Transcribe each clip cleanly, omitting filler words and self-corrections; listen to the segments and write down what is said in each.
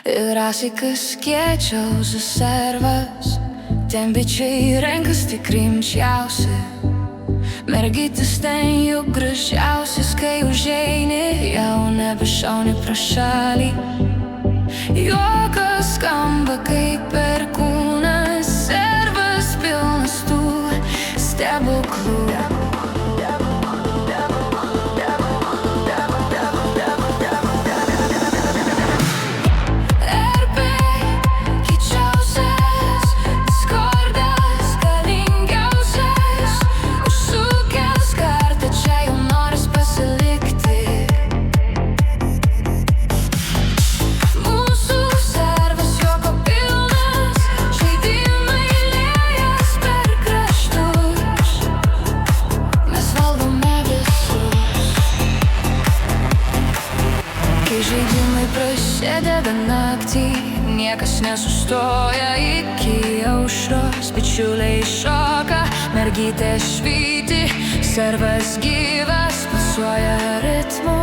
Ir asikas kiečiausias servas, ten bičiai renkas tik rimčiausi. Mergytis ten juk gražiausias, kai užeini, jau nebešauni pro šalį. Juokas skamba kaip perkūnas, servas pilnas tų stebuklų. Kai žaidimai prasideda naktį, niekas nesustoja iki aušros. Bičiuliai šoka, mergytė švyti, servas gyvas pulsuoja ritmu.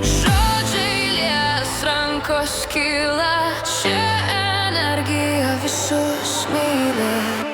Žodžiai lies, rankos kyla, čia energija visus myli.